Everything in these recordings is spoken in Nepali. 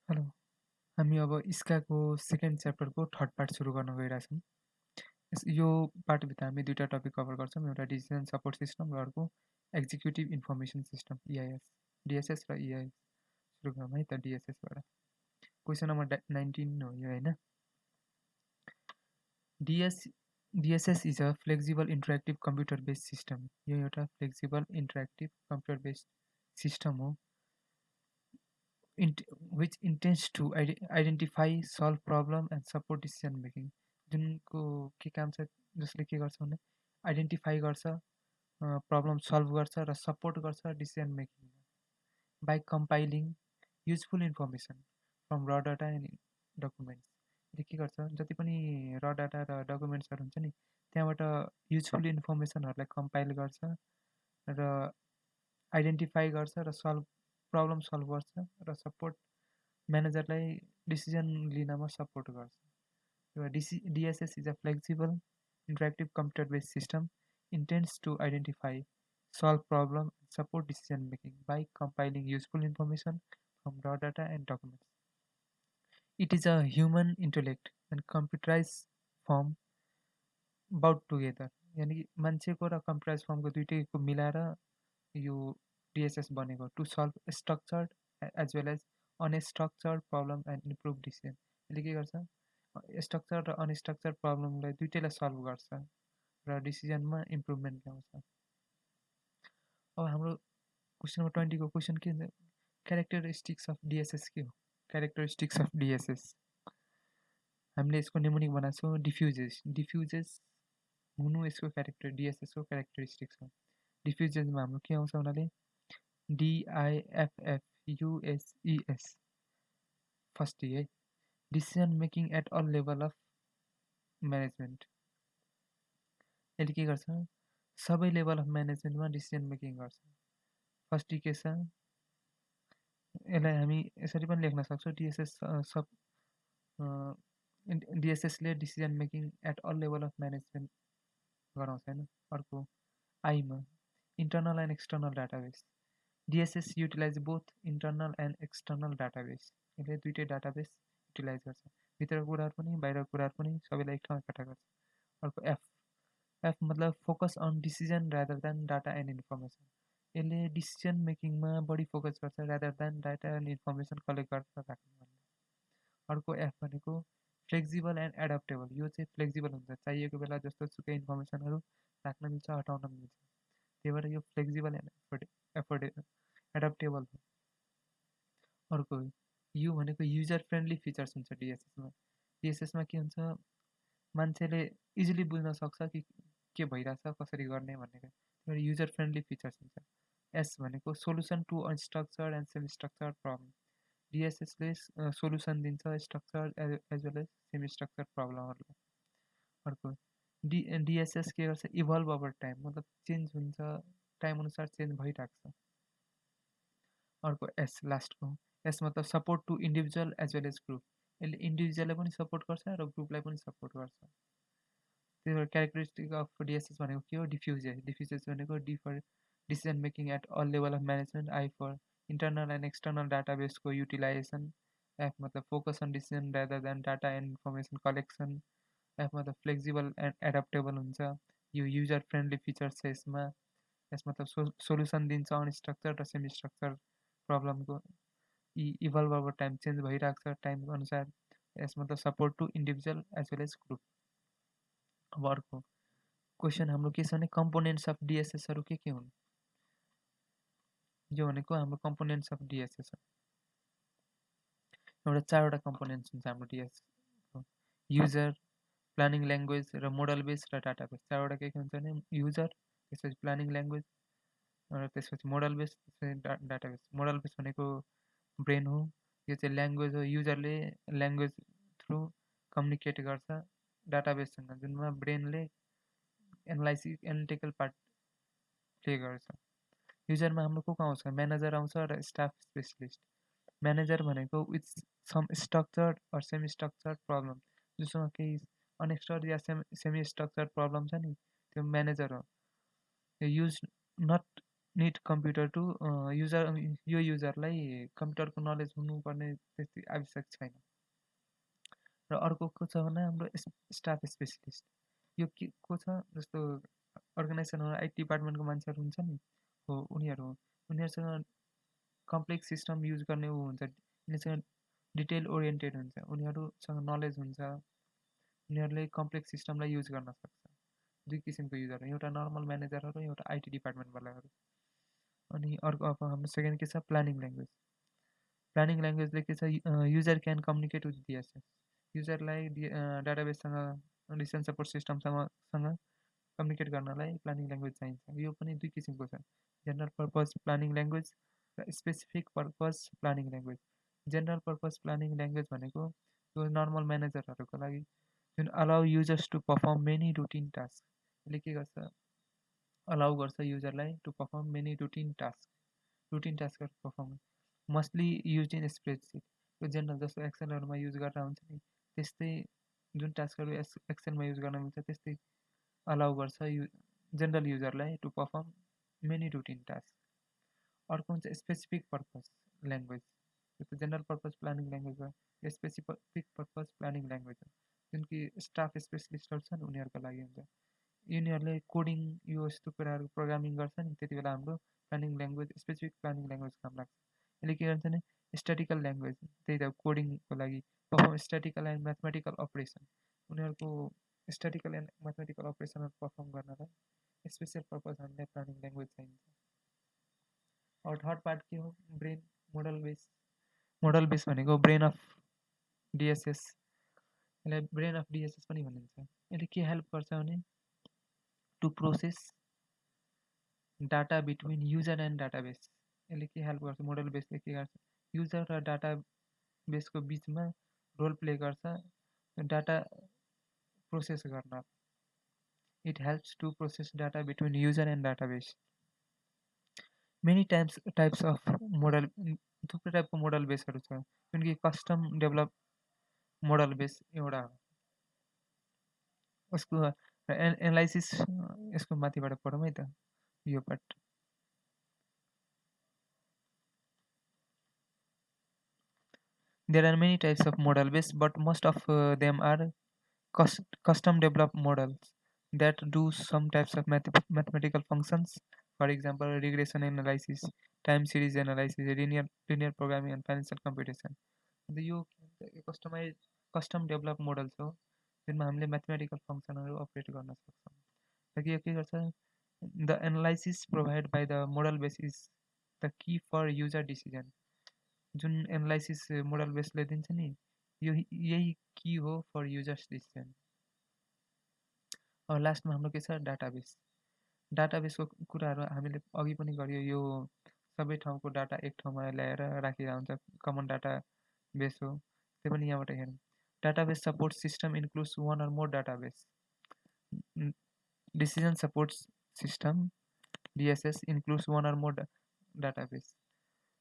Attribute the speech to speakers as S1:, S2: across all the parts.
S1: हेलो, हामी अब स्काको सेकेन्ड च्याप्टरको थर्ड पार्ट सुरु गर्न गइरहेछौँ। यो पार्टभित्र हामी दुईवटा टपिक कभर गर्छौँ, एउटा डिसिजन सपोर्ट सिस्टम र अर्को एक्जिक्युटिभ इन्फर्मेसन सिस्टम इआइएस, डिएसएस र इआइएस। सुरु गरौँ है त डिएसएसबाट। क्वेसन नम्बर 19 हो यो होइन। DSS is a flexible interactive computer based system. यो एउटा flexible interactive computer based system हो which intends to identify, solve problem and support decision making। जुनको के काम छ, जसले के गर्छ भने आइडेन्टिफाई गर्छ, प्रब्लम सल्भ गर्छ र सपोर्ट गर्छ decision making by compiling useful information from र डाटा एन्ड डकुमेन्ट्स। यसले के गर्छ, जति पनि र डाटा र डकुमेन्ट्सहरू हुन्छ नि, त्यहाँबाट युजफुल इन्फर्मेसनहरूलाई कम्पाइल गर्छ र आइडेन्टिफाई गर्छ र प्रब्लम सल्भ गर्छ र सपोर्ट म्यानेजरलाई डिसिजन लिनमा सपोर्ट गर्छ। DSS is a flexible interactive computer based system intends to identify, solve problem, and support decision making by compiling useful information from raw data and documents. It is a human intellect and computerized form brought together। यानी कि मान्छेको र कम्प्युटराइज फर्मको दुइटैको मिलाएर यो डिएसएस बनेको, to solve structured as well as unstructured problem and improve decision. यसले के गर्छ, स्ट्रक्चर र अनस्ट्रक्चर्ड प्रब्लमलाई दुइटैलाई सल्भ गर्छ र डिसिजनमा इम्प्रुभमेन्ट ल्याउँछ। अब हाम्रो क्वेसन नम्बर 20 को क्वेसन के हुन्छ, क्यारेक्टरिस्टिक्स अफ डिएसएस के हो? क्यारेक्टरिस्टिक्स अफ डिएसएस हामीले यसको निमोनिक बनाएको छौँ डिफ्युजेस हुनु यसको डिएसएसको क्यारेक्टरिस्टिक्स हो। डिफ्युजेसमा हाम्रो के आउँछ भन्नाले डिआइएफएफयुएसइएस फर्स्ट है, decision making at all level of management. यसले के गर्छ, सबै लेभल अफ म्यानेजमेन्टमा डिसिजन मेकिङ गर्छ। फर्स्ट के छ, यसलाई हामी यसरी पनि लेख्न सक्छौँ, डिएसएसले decision making at all level of management गराउँछ होइन। अर्को आईमा internal and external database. DSS utilize both internal and external database. यसले दुइटै डाटाबेस युटिलाइज गर्छ, भित्रको कुराहरू पनि बाहिरको कुराहरू पनि सबैलाई एक ठाउँ एकट्ठा गर्छ। अर्को एफ मतलब focus on decision rather than data and information. यसले डिसिजन मेकिङमा बढी फोकस गर्छ rather than data and information collect गरेर राख्नु। अर्को एफ भनेको फ्लेक्सिबल एन्ड एडाप्टेबल। यो चाहिँ फ्लेक्सिबल हुन्छ, चाहिएको बेला जस्तो सुकै इन्फर्मेसनहरू राख्न मिल्छ, हटाउन मिल्छ, त्यही भएर यो फ्लेक्सिबल एन्ड एडाप्टेबल हो। अर्को यु भनेको युजर फ्रेन्डली फिचर्स हुन्छ डिएसएसमा। डिएसएसमा के हुन्छ, मान्छेले इजिली बुझ्न सक्छ कि के भइरहेछ, कसरी गर्ने भन्ने युजर फ्रेन्डली फिचर्स हुन्छ। एस भनेको solution to unstructured and semi structured problem. डिएसएसले सोल्युसन दिन्छ structure as well as semi structure प्रब्लमहरूलाई। अर्को डिएसएस के गर्छ, इभल्भ ओभर टाइम, मतलब चेन्ज हुन्छ, टाइम अनुसार चेन्ज भइरहेको छ। अर्को एस लास्टको एस मतलब support to individual as well as group. यसले इन्डिभिजुअललाई पनि सपोर्ट गर्छ र ग्रुपलाई पनि सपोर्ट गर्छ। त्यही भएर क्यारेक्टरिस्टिक अफ डिएसएस भनेको के हो, डिफ्युजेस भनेको D for decision making at all level of management, I for internal and external डाटाबेसको युटिलाइजेसन, एफ मतलब focus on decision rather than data and information collection, F मतलब फ्लेक्सिबल एन्ड एडाप्टेबल हुन्छ। यो युजर फ्रेन्डली फिचर्स छ यसमा। एस मतलब सोल्युसन दिन्छ अनस्ट्रक्चर र सेमी स्ट्रक्चर प्रब्लमको, इभल्भ ओभर टाइम, चेन्ज भइरहेको छ टाइमको अनुसार। एस मतलब support to individual as well as group. अब अर्को क्वेसन हाम्रो के छ भने कम्पोनेन्ट्स अफ डिएसएसहरू के हुन्? यो भनेको हाम्रो कम्पोनेन्ट्स अफ डिएसएस हो। एउटा 4वटा कम्पोनेन्ट्स हुन्छ हाम्रो डिएसएसको, युजर, प्लानिङ ल्याङ्ग्वेज र मोडल बेस र डाटाबेस। 4वटा के हुन्छ भने युजर, त्यसपछि प्लानिङ ल्याङ्ग्वेज र त्यसपछि मोडल बेस, त्यसपछि डाटाबेस। मोडल बेस भनेको ब्रेन हो, यो चाहिँ ल्याङ्ग्वेज हो, युजरले ल्याङ्ग्वेज थ्रु कम्युनिकेट गर्छ डाटाबेससँग, जुनमा ब्रेनले एनालिटिकल पार्ट प्ले गर्छ। युजरमा हाम्रो को आउँछ, म्यानेजर आउँछ र स्टाफ स्पेसलिस्ट। म्यानेजर भनेको with some structured or semi structured problem, जोसँग केही अनस्ट्रक्चर्ड या सेमी स्ट्रक्चर्ड प्रब्लम छ नि, त्यो म्यानेजर हो। यो use not need computer to यो युजरलाई कम्प्युटरको नलेज हुनुपर्ने त्यति आवश्यक छैन। र अर्को को छ भने हाम्रो स्टाफ स्पेसलिस्ट। यो के को छ, जस्तो अर्गनाइजेसनमा IT डिपार्टमेन्टको मान्छेहरू हुन्छ नि, हो उनीहरूसँग कम्प्लेक्स सिस्टम युज गर्ने ऊ हुन्छ, उनीहरूसँग डिटेल ओरिएन्टेड हुन्छ, उनीहरूसँग नलेज हुन्छ, उनीहरूले कम्प्लेक्स सिस्टमलाई युज गर्न सक्छ। दुई किसिमको युजर, एउटा नर्मल म्यानेजरहरू, एउटा IT डिपार्टमेन्टवालाहरू। अनि अर्को अब हाम्रो सेकेन्ड के छ, प्लानिङ ल्याङ्ग्वेज। प्लानिङ ल्याङ्ग्वेजले के छ, user can communicate with DSS। युजरलाई डाटाबेससँग डिसिजन सपोर्ट सिस्टमसँग कम्युनिकेट गर्नलाई प्लानिङ ल्याङ्ग्वेज चाहिन्छ। यो पनि दुई किसिमको छ, जेनरल पर्पज प्लानिङ ल्याङ्ग्वेज र specific purpose planning language. General purpose planning language भनेको यो नर्मल म्यानेजरहरूको लागि, जुन allow users to perform many routine task. यसले के गर्छ, अलाउ गर्छ युजरलाई टु पर्फर्म मेनी रुटिन टास्कहरू perform, mostly use in spreadsheet. यो जेनरल जस्तो एक्सेलहरूमा युज गरेर हुन्छ नि, त्यस्तै जुन टास्कहरू एक्सेलमा युज गर्न मिल्छ त्यस्तै अलाउ गर्छ जेनरल युजरलाई to perform many routine task. अर्को हुन्छ स्पेसिफिक पर्पज ल्याङ्ग्वेज। जस्तो जेनरल पर्पज प्लानिङ ल्याङ्ग्वेज भयो, यो स्पेसिफिक पर्पज प्लानिङ ल्याङ्ग्वेज हो, जुन कि स्टाफ स्पेसलिस्टहरू छन् उनीहरूको लागि हुन्छ। यिनीहरूले कोडिङ यो यस्तो कुराहरू प्रोग्रामिङ गर्छ नि, त्यति बेला हाम्रो planning language specific planning language काम लाग्छ। यसले के गर्छ भने स्ट्याटिकल ल्याङ्ग्वेज, त्यही त कोडिङको लागि perform statistical and mathematical operation, उनीहरूको स्ट्याटिकल एन्ड म्याथमेटिकल अपरेसनहरू पर्फर्म गर्नलाई स्पेसियल पर्पज हामीलाई प्लानिङ ल्याङ्ग्वेज चाहिन्छ। और थर्ड पार्ट के हो, brain model base. Model base भनेको ब्रेन अफ DSS, यसलाई ब्रेन अफ DSS पनि भनिन्छ। यसले के हेल्प गर्छ भने to process data between user and database. यसले के हेल्प गर्छ, मोडल बेसले के गर्छ, युजर र डाटा बेसको बिचमा रोल प्ले गर्छ डाटा प्रोसेस गर्न। It helps to process data between user and database. Many types of model, थुप्रै टाइपको मोडल बेसहरू छ, जुन कि कस्टम डेभलप मोडल बेस एउटा हो। उसको एनालाइसिस यसको माथिबाट पढौँ है त, यो part. There are many types of model base, but most of them are custom developed models that do some types of mathematical functions. For example, regression analysis, time series analysis, linear programming, and financial computation. यो कस्टम डेभलप मोडल्स हो, जुनमा हामीले म्याथमेटिकल फङ्सनहरू अपरेट गर्न सक्छौँ। र यो के गर्छ, the analysis provide by the model base is the key for user decision. जुन एनालाइसिस मोडल बेसले दिन्छ नि, यो यही की हो फर युजर्स डिसिजन। अब लास्टमा हाम्रो के छ, डाटाबेस। डाटाबेसको कुराहरू हामीले अघि पनि गरियो, यो सबै ठाउँको डाटा एक ठाउँमा ल्याएर राखिरहेको हुन्छ, कमन डाटा बेस हो। त्यो पनि यहाँबाट हेरौँ, database support system includes one or more database. Decision support system DSS includes one or more database.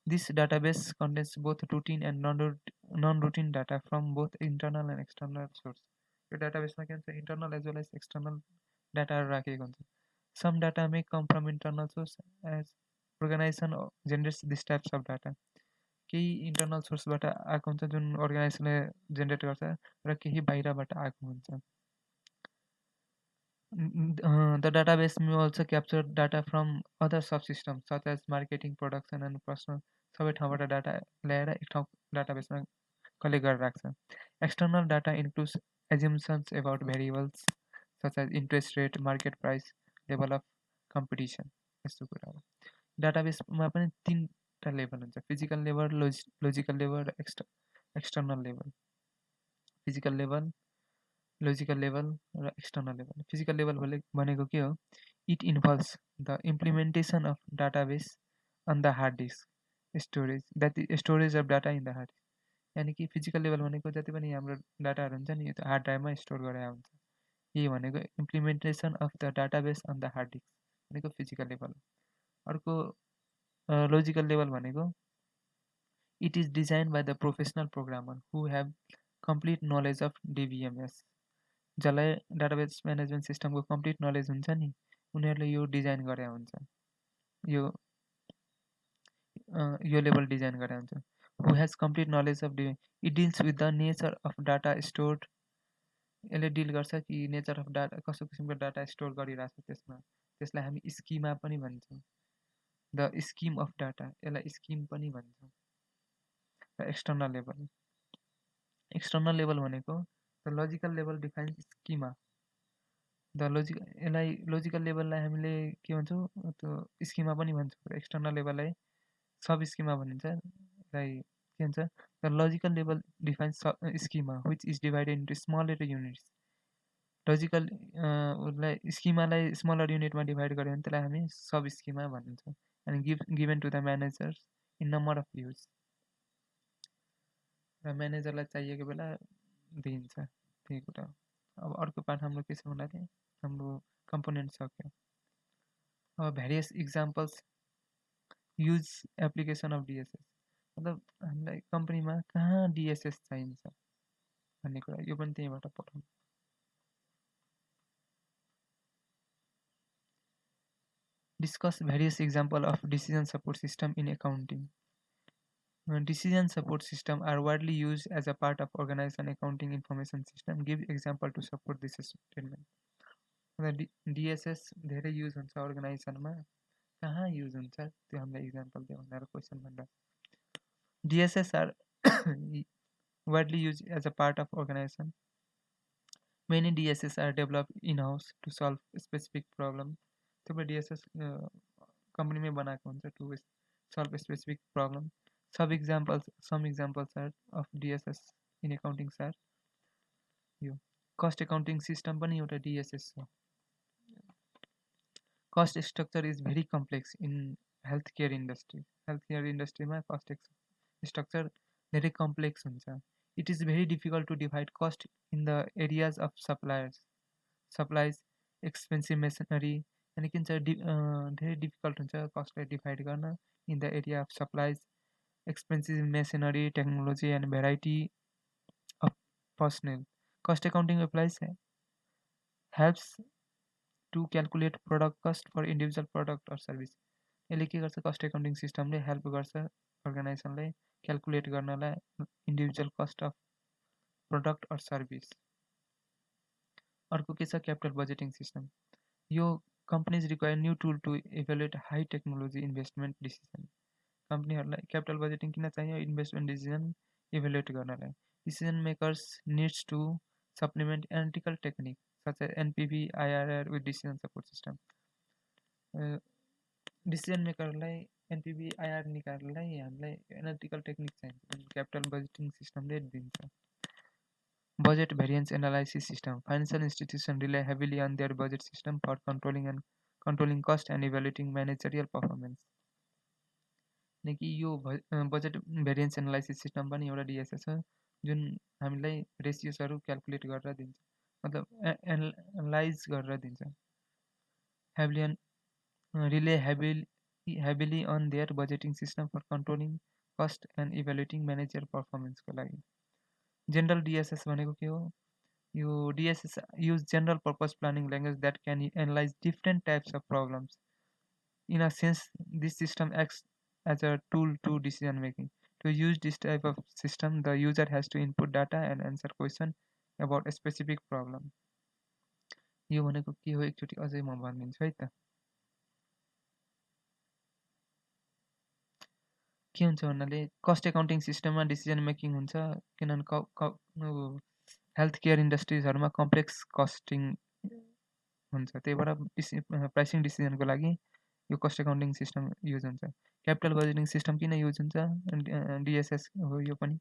S1: This database contains both routine and non-routine data from both internal and external source. यो डाटाबेसमा के हुन्छ, internal as well as external data राखेको हुन्छ। Some data may come from internal source as organization generates these types of data. केही इन्टरनल सोर्सबाट आएको हुन्छ जुन अर्गनाइजेसनले जेनेरेट गर्छ, र केही बाहिरबाट आएको हुन्छ। The database may also capture data from other subsystems such as marketing, production and personal. सबै ठाउँबाट डाटा ल्याएर एक ठाउँ डाटाबेसमा कलेक्ट गरेर राख्छ। External data includes assumptions about variables such as interest rate, market price, level of competition, यस्तो कुराहरू। डाटाबेसमा पनि तीनवटा लेभल हुन्छ, फिजिकल लेभल, लोजिकल लेभल र external level. Physical level, logical level र एक्सटर्नल लेभल। फिजिकल लेभल भनेको के हो, it involves the implementation of database on the hard disk storage of data in the hard disk. यानि कि फिजिकल लेभल भनेको जति पनि हाम्रो डाटाहरू हुन्छ नि, यो त हार्ड ड्राइभमा स्टोर गरेर हुन्छ। यही भनेको implementation of the database on the hard disk भनेको फिजिकल लेभल। अर्को लोजिकल लेभल भनेको it is design by the professional programmer who have complete knowledge of DBMS। जसलाई डाटाबेस म्यानेजमेन्ट सिस्टमको कम्प्लिट नलेज हुन्छ नि, उनीहरूले यो डिजाइन गरे हुन्छ। यो यो लेभल डिजाइन गरेर हुन्छ who has complete knowledge of it deals with the nature of data stored यसले डिल गर्छ कि नेचर अफ डाटा कस्तो किसिमको डाटा स्टोर गरिरहेको छ त्यसमा त्यसलाई हामी स्किमा पनि भन्छौँ द स्किम अफ डाटा यसलाई स्किम पनि भन्छौँ र एक्सटर्नल लेभल भनेको the logical level defines schema the यसलाई लोजिकल लेभललाई हामीले के भन्छौँ त्यो स्किमा पनि भन्छौँ र एक्सटर्नल लेभललाई सब स्किमा भनिन्छ यसलाई के भन्छ the logical level defines schema which is divided into smaller units logical उसलाई स्किमालाई स्मलर युनिटमा डिभाइड गर्यो भने त्यसलाई हामी सब स्किमा भनिन्छ अनि given to the managers in number of views र म्यानेजरलाई चाहिएको बेला दिइन्छ त्यही कुरा अब अर्को पार्ट हाम्रो के छ भन्दाखेरि हाम्रो कम्पोनेन्ट सक्यो अब various examples use application of DSS मतलब हामीलाई कम्पनीमा कहाँ डिएसएस चाहिन्छ भन्ने कुरा यो पनि त्यहीँबाट पठाउनु discuss various example of decision support system in accounting decision support system are widely used as a part of organization accounting information system. Give example to support this statement. DSS धेरै युज हुन्छ अर्गनाइजेसनमा कहाँ युज हुन्छ त्यो हामीलाई इक्जाम्पल दियो भनेर क्वेसन भन्दा DSS are widely used as a part of organization. Many DSS are developed in-house to solve specific problem. थुप्रै DSS कम्पनीमै बनाएको हुन्छ to solve a specific problem. Some examples are of DSS in accounting are यो cost accounting system पनि एउटा DSS छ cost structure is very complex in healthcare industry मा cost structure very complex हुन्छ it is very difficult to divide cost in the areas of supplies expensive machinery अनि के हुन्छ धेरै डिफिकल्ट हुन्छ कस्टलाई डिभाइड गर्न in the area of supplies expensive machinery technology and variety of personnel cost accounting applies helps to calculate product cost for individual product or service यसले के गर्छ कस्ट एकाउन्टिङ सिस्टमले हेल्प गर्छ अर्गनाइजेसनलाई क्याल्कुलेट गर्नलाई individual cost of product or service अर्को के छ क्यापिटल बजेटिङ सिस्टम यो companies require new tool to evaluate high technology investment decision कम्पनीहरूलाई क्यापिटल बजेटिङ किन चाहियो इन्भेस्टमेन्ट डिसिजन इभ्यालुएट गर्नलाई decision makers needs to supplement analytical technique such as NPV IRR with decision support system decision मेकरलाई एनपिभी आइआर निकाल्नलाई हामीलाई एनालिटिकल टेक्निक चाहिन्छ क्यापिटल बजेटिङ सिस्टमले दिन्छ budget variance analysis system financial institutions rely heavily on their budget system for controlling cost and evaluating managerial performance कि यो बजेट भेरिएन्स एनालाइसिस सिस्टम पनि एउटा डिएसएस छ जुन हामीलाई रेसियोसहरू क्याल्कुलेट गरेर दिन्छ मतलब एनालाइज गरेर दिन्छ rely heavily on their budgeting system for controlling cost and evaluating manager performance को लागि general DSS भनेको के हो यो DSS use general purpose planning language that can analyze different types of problems in a sense this system acts as a tool to decision making to use this type of system the user has to input data and answer question about a specific problem यो भनेको के हो एकचोटि अझै म भनिदिन्छु है त के हुन्छ भन्नाले कस्ट एकाउन्टिङ सिस्टममा डिसिजन मेकिङ हुन्छ किनभने हेल्थ केयर इन्डस्ट्रिजहरूमा कम्प्लेक्स कस्टिङ हुन्छ त्यही भएर प्राइसिङ डिसिजनको लागि यो कस्ट एकाउन्टिङ सिस्टम युज हुन्छ क्यापिटल बजेटिङ सिस्टम किन युज हुन्छ डिएसएस हो यो पनि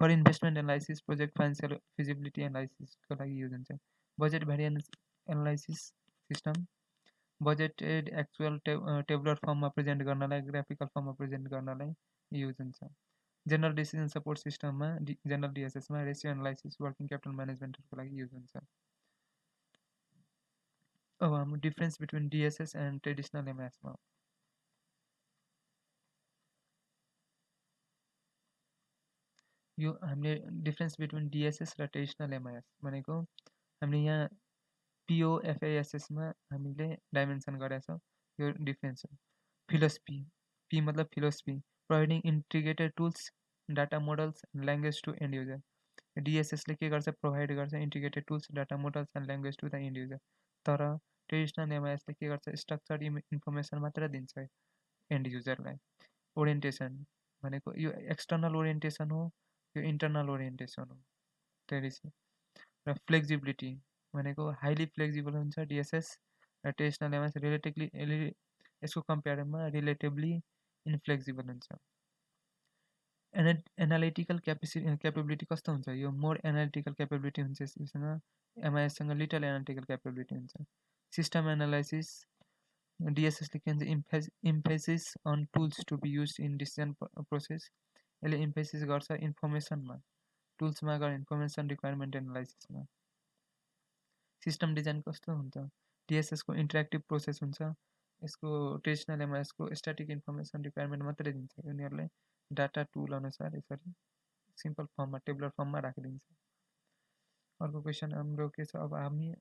S1: for investment analysis project financial feasibility एनालाइसिसको लागि युज हुन्छ budget variance analysis system budgeted actual tabular फर्ममा प्रेजेन्ट गर्नलाई ग्राफिकल फर्ममा प्रेजेन्ट गर्नलाई युज हुन्छ जनरल डिसिजन सपोर्ट सिस्टममा general डिएसएसमा ratio analysis working capital म्यानेजमेन्टहरूको लागि युज हुन्छ अब हाम्रो डिफरेन्स बिट्विन डिएसएस एन्ड ट्रेडिसनल एमआइएसमा यो हामीले डिफरेन्स बिट्विन डिएसएस र ट्रेडिसनल एमआइएस भनेको हामीले यहाँ पिओएफएएसएसमा हामीले डाइमेन्सन गरेका छौँ यो डिफरेन्स हो philosophy, P मतलब philosophy, providing integrated tools, data models and language to end user. DSS ले के गर्छ प्रोभाइड गर्छ integrated tools data models and language to the end user तर ट्रेडिसनल एमआइएसले के गर्छ स्ट्रक्चर्ड इन्फर्मेसन मात्र दिन्छ एन्ड युजरलाई ओरिएन्टेसन भनेको यो एक्सटर्नल ओरिएन्टेसन हो यो इन्टर्नल ओरिएन्टेसन हो ट्रेडिसनल र फ्लेक्सिबिलिटी भनेको हाइली फ्लेक्सिबल हुन्छ डिएसएस र ट्रेडिसनल एमआइएस रिलेटिभली यसको कम्पेयरमा रिलेटिभली इन्फ्लेक्सिबल हुन्छ एनालिटिकल क्यापेबिलिटी कस्तो हुन्छ यो मोर एनालिटिकल क्यापेबिलिटी हुन्छ यससँग एमआइएससँग लिटल एनालिटिकल क्यापेबिलिटी हुन्छ सिस्टम एनालाइसिस डिएसएसले के भन्छ emphasis on tools to be use in decision process यसले इम्फेसिस गर्छ इन्फर्मेसनमा टुल्समा गएर इन्फर्मेसन रिक्वायरमेन्ट एनालाइसिसमा सिस्टम डिजाइन कस्तो हुन्छ डिएसएसको इन्टरेक्टिभ प्रोसेस हुन्छ यसको ट्रेडिसनल एमआइएसको स्ट्याटिक इन्फर्मेसन रिक्वायरमेन्ट मात्रै दिन्छ उनीहरूले डाटा टुल अनुसार यसरी सिम्पल फर्ममा टेबुलर फर्ममा राखिदिन्छ अर्को क्वेसन हाम्रो के छ अब हामी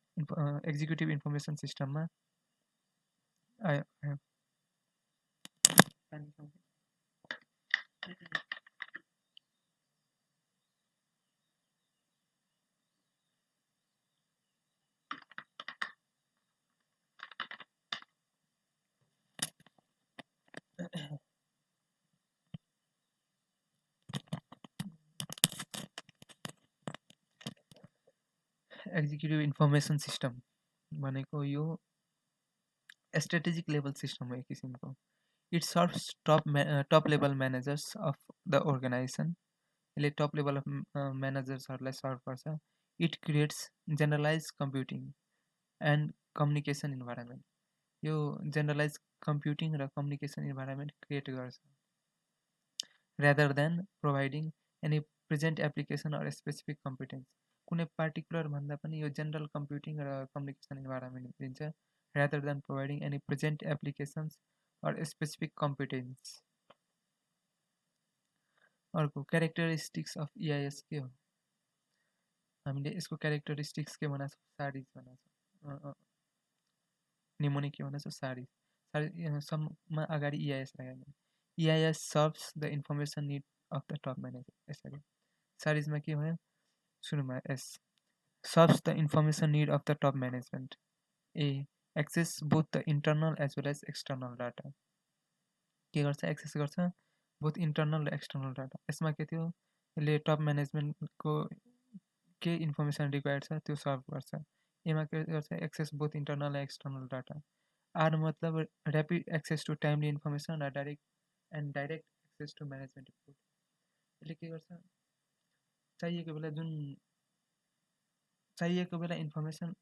S1: एक्जिक्युटिभ इन्फर्मेसन सिस्टममा आयो एक्जिक्युटिभ इन्फर्मेसन सिस्टम भनेको यो स्ट्रेटेजिक लेभल सिस्टम हो एक किसिमको it serves top level managers of the organization यसले टप लेभल अफ म्यानेजर्सहरूलाई सर्भ गर्छ it creates generalize computing and communication environment यो जेनरलाइज कम्प्युटिङ र कम्युनिकेसन इन्भाइरोमेन्ट क्रिएट गर्छ rather than providing any present application or specific competence कुनै पार्टिकुलर भन्दा पनि यो जेनरल कम्प्युटिङ र कम्युनिकेसन इन्भाइरोमेन्ट दिन्छ rather than providing any present applications or specific competence अर्को क्यारेक्टरिस्टिक्स अफ इआइएस के हो हामीले यसको क्यारेक्टरिस्टिक्स के भनेको छौँ सारिज भनेको छौँ निमोनिक के भनेको छौँ सारिज सम्म अगाडि इआइएस राखेको EIS serves the information need of the top manager. यसरी सारिजमा के भयो सुरुमा S serves the information need of the top management. A access both the internal as well as external data. के गर्छ एक्सेस गर्छ बोथ इन्टर्नल र एक्सटर्नल डाटा यसमा के थियो यसले टप म्यानेजमेन्टको के इन्फर्मेसन रिक्वायर्ड छ त्यो सर्भ गर्छ एमा के गर्छ एक्सेस बोथ इन्टर्नल र एक्सटर्नल डाटा आर मतलब rapid access to timely information र direct access to management report यसले के गर्छ चाहिएको बेला इन्फर्मेसन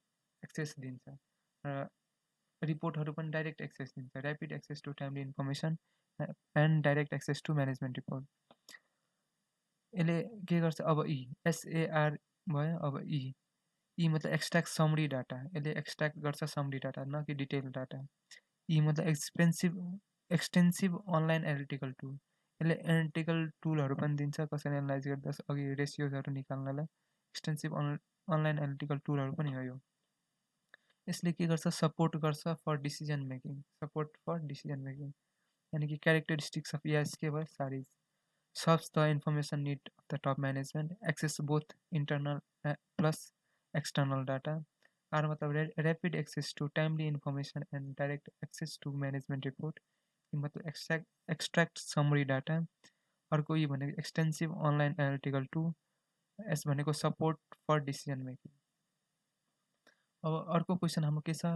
S1: एक्सेस दिन्छ र रिपोर्टहरू पनि डाइरेक्ट एक्सेस दिन्छ rapid access to timely information and direct access to management report यसले के गर्छ अब एसएआर भयो अब मतलब एक्सट्र्याक्ट समरी डाटा यसले एक्सट्र्याक्ट गर्छ समरी डाटा न कि डिटेल डाटा मतलब एक्सटेन्सिभ अनलाइन एनालिटिकल टुल यसले एनालिटिकल टुलहरू पनि दिन्छ कसरी एनालाइज गर्दा अघि रेसियोजहरू निकाल्नलाई एक्सटेन्सिभ अनलाइन एनालिटिकल टुलहरू पनि हो यो यसले के गर्छ सपोर्ट गर्छ फर डिसिजन मेकिङ यानि कि क्यारेक्टरिस्टिक्स अफ इआइएस के भयो सारिज serves the information need of the top management access both internal plus external data R मतलब rapid access to timely information and direct access to management report मतलब एक्सट्र्याक्ट समरी डाटा अर्को यो भनेको extensive online analytical tool S भनेको सपोर्ट फर डिसिजन मेकिङ अब अर्को क्वेसन हाम्रो के छ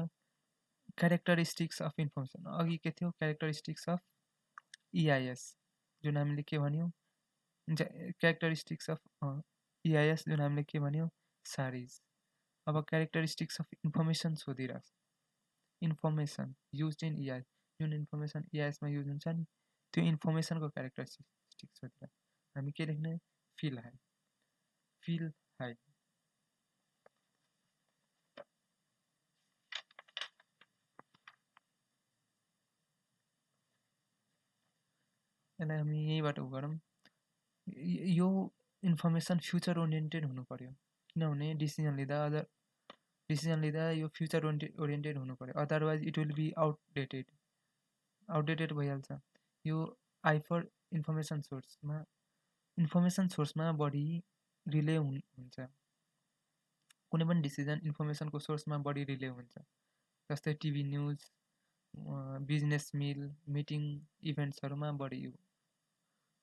S1: क्यारेक्टरिस्टिक्स अफ इन्फर्मेसन अघि के थियो क्यारेक्टरिस्टिक्स अफ इआइएस जुन हामीले के भन्यौँ क्यारेक्टरिस्टिक्स अफ इआइएस जुन हामीले के भन्यौँ सारिज अब क्यारेक्टरिस्टिक्स अफ इन्फर्मेसन सोधिरहेको छ इन्फर्मेसन युज इन इआइएस जुन इन्फर्मेसन इआइएसमा युज हुन्छ नि त्यो इन्फर्मेसनको क्यारेक्टरिस्टिक्स सोधिरहेको हामी के लेख्ने फिल हाई यसलाई हामी यहीँबाट उ गरौँ यो इन्फर्मेसन फ्युचर ओरिएन्टेड हुनु पर्यो किनभने डिसिजन लिँदा यो फ्युचर ओरिएन्टेड हुनु पर्यो otherwise it will be outdated outdated भइहाल्छ। यो आई फर इन्फर्मेसन सोर्समा बढी रिले हुन्छ। कुनै पनि डिसिजन इन्फर्मेसनको सोर्समा बढी रिले हुन्छ। जस्तै TV news, business meal, meeting इभेन्ट्सहरूमा बढी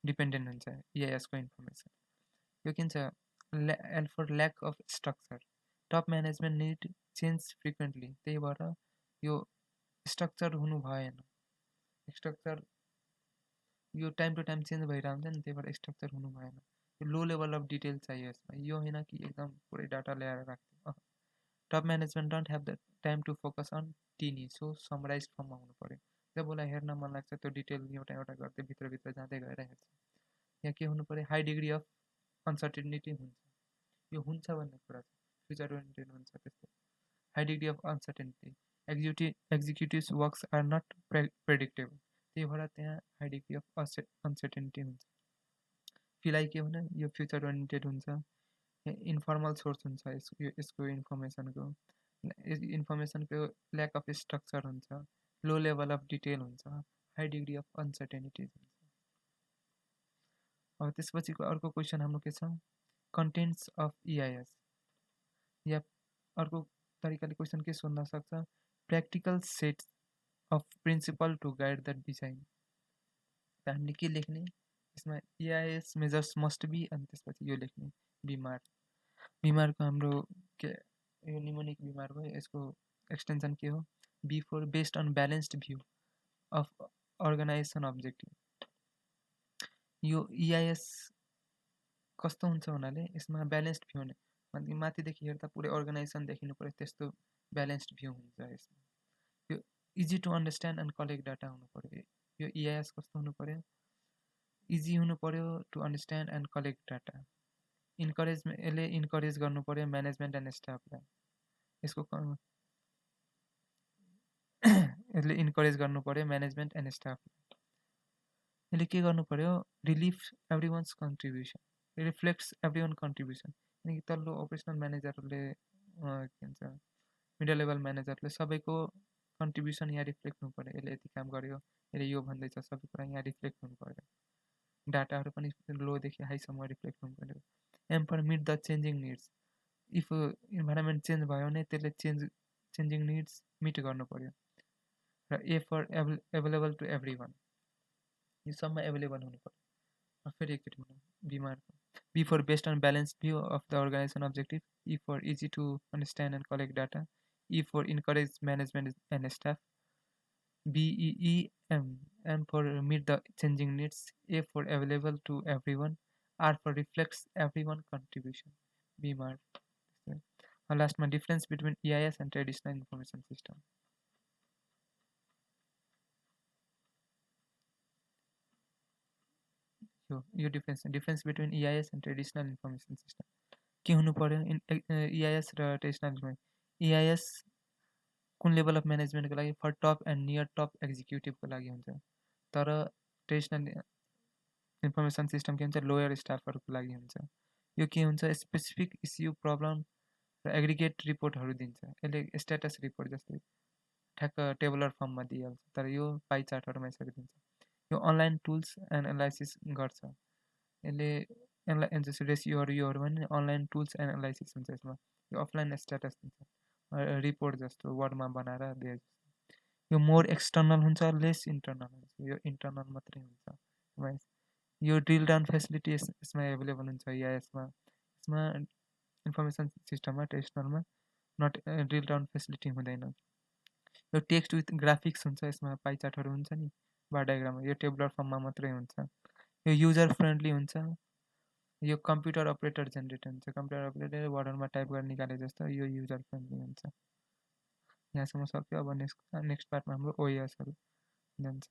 S1: डिपेन्डेन्ट हुन्छ इआइएसको इन्फर्मेसन। यो किन छ? For lack of structure, top management need change frequently. त्यही भएर यो स्ट्रक्चर हुनु भएन। स्ट्रक्चर यो टाइम टु टाइम चेन्ज भइरहेको हुन्छ नि, त्यही भएर स्ट्रक्चर हुनु भएन। यो लो लेभल अफ डिटेल चाहियो यसमा। यो होइन कि एकदम पुरै डाटा ल्याएर राख्थ्यो। Top management don't have the time to focus on tiny, so summarize फर्ममा हुनु पऱ्यो। जब उसलाई हेर्न मन लाग्छ त्यो डिटेल एउटा एउटा गर्दै भित्रभित्र जाँदै गएर हेर्छ। यहाँ के हुनु पऱ्यो? हाई डिग्री अफ अनसर्टेनिटी हुन्छ। यो हुन्छ भन्ने कुरा छ, फ्युचर ओरिएन्टेड हुन्छ त्यस्तो। High degree of uncertainty, executives works are not predictable. त्यही भएर त्यहाँ हाई डिग्री अफ अनसर्टेनिटी हुन्छ। फिलहाल के भने यो फ्युचर ओरिएन्टेड हुन्छ। इन्फर्मल सोर्स हुन्छ यसको इन्फर्मेसनको ल्याक अफ स्ट्रक्चर हुन्छ, लो लेभल अफ डिटेल हुन्छ, हाई डिग्री अफ अनसर्टेनिटिज हुन्छ। अब त्यसपछिको अर्को क्वेसन हाम्रो के छ? Contents of इआइएस। या अर्को तरिकाले क्वेसन के सोध्न सक्छ? Practical sets of principle to guide the design. हामीले के लेख्ने यसमा? इआइएस मेजर्स मस्ट बी, अनि त्यसपछि यो लेख्ने बिमारको हाम्रो के यो निमोनिक बिमार भयो, यसको एक्सटेन्सन के हो? B four based on balanced view of organization objective. यो इआइएस कस्तो हुन्छ भन्नाले यसमा ब्यालेन्स्ड भ्यू हुने, मतलब माथिदेखि हेर्दा पुरै अर्गनाइजेसन देखिनु पऱ्यो, त्यस्तो ब्यालेन्स्ड भ्यू हुन्छ यसमा। यो easy to understand and collect data हुनु पऱ्यो। यो इआइएस कस्तो हुनु पऱ्यो? इजी हुनु पऱ्यो to understand and collect data. यसले इन्करेज गर्नु पऱ्यो म्यानेजमेन्ट एन्ड स्टाफलाई। यसले इन्करेज गर्नु पऱ्यो म्यानेजमेन्ट एन्ड स्टाफलाई। यसले के गर्नु पऱ्यो? रिलिफ everyone's contribution, reflects everyone contribution. किनकि तल्लो अपरेसनल म्यानेजरले के भन्छ, मिडल लेभल म्यानेजरले सबैको कन्ट्रिब्युसन यहाँ रिफ्लेक्ट हुनु पऱ्यो। यसले यति काम गर्यो, यसले यो भन्दैछ, सबै कुरा यहाँ रिफ्लेक्ट हुनु पऱ्यो। डाटाहरू पनि लोदेखि हाईसम्म रिफ्लेक्ट हुनु पऱ्यो। M for meet the changing needs. If environment change भयो भने त्यसले चेन्जिङ निड्स मिट गर्नु पऱ्यो। र A for available to everyone, यो सबमा एभाइलेबल हुनु पऱ्यो। फेरि एकचोटि भन्नु बिमारको। B for based on balance view of the organization objective. E for easy to understand and collect data. E for encourage management and staff. BEEM, M for meet the changing needs, A for available to everyone, R for reflects everyone contribution. BMAR. Last one, difference between EIS and traditional information system. यो difference between EIS and traditional information system के हुनु पर्यो? EIS र ट्रेडिसनल EIS कुन लेभल अफ म्यानेजमेन्टको लागि? For top and near top एक्जिक्युटिभको लागि हुन्छ। तर ट्रेडिसनल इन्फर्मेसन सिस्टम के हुन्छ? लोयर स्टाफहरूको लागि हुन्छ। यो के हुन्छ? स्पेसिफिक इस्यु, प्रब्लम र एग्रिगेट रिपोर्टहरू दिन्छ। यसले स्ट्याटस रिपोर्ट जस्तै ठ्याक्क टेबुलर फर्ममा दिइहाल्छ, तर यो पाइ चार्टहरूमा यसरी दिन्छ। यो अनलाइन टुल्स एनालाइसिस गर्छ। यसले जस्तो रेसियोहरू योहरू भने अनलाइन टुल्स एनालाइसिस हुन्छ यसमा। यो अफलाइन स्ट्याटस दिन्छ, रिपोर्ट जस्तो वर्डमा बनाएर दिए जस्तो। यो मोर एक्सटर्नल हुन्छ, लेस इन्टर्नल हुन्छ। यो इन्टर्नल मात्रै हुन्छ। यो ड्रिल डाउन फेसिलिटी यसमा एभाइलेबल हुन्छ इआइएसमा। यसमा इन्फर्मेसन सिस्टममा ट्रेडिसनलमा नट ड्रिल डाउन फेसिलिटी हुँदैन। यो टेक्स्ट विथ ग्राफिक्स हुन्छ, यसमा पाइ चार्टहरू हुन्छ नि, बार डायग्राम। यो टेबुलर फर्ममा मात्रै हुन्छ। यो युजर फ्रेन्डली हुन्छ। यो कम्प्युटर अपरेटर जेनेरेट हुन्छ। कम्प्युटर अपरेटर वर्डरमा टाइप गरेर निकाले जस्तो यो युजर फ्रेन्डली हुन्छ। यहाँसम्म सक्यो। अब नेक्स्ट पार्टमा हाम्रो ओएसहरू जान्छ।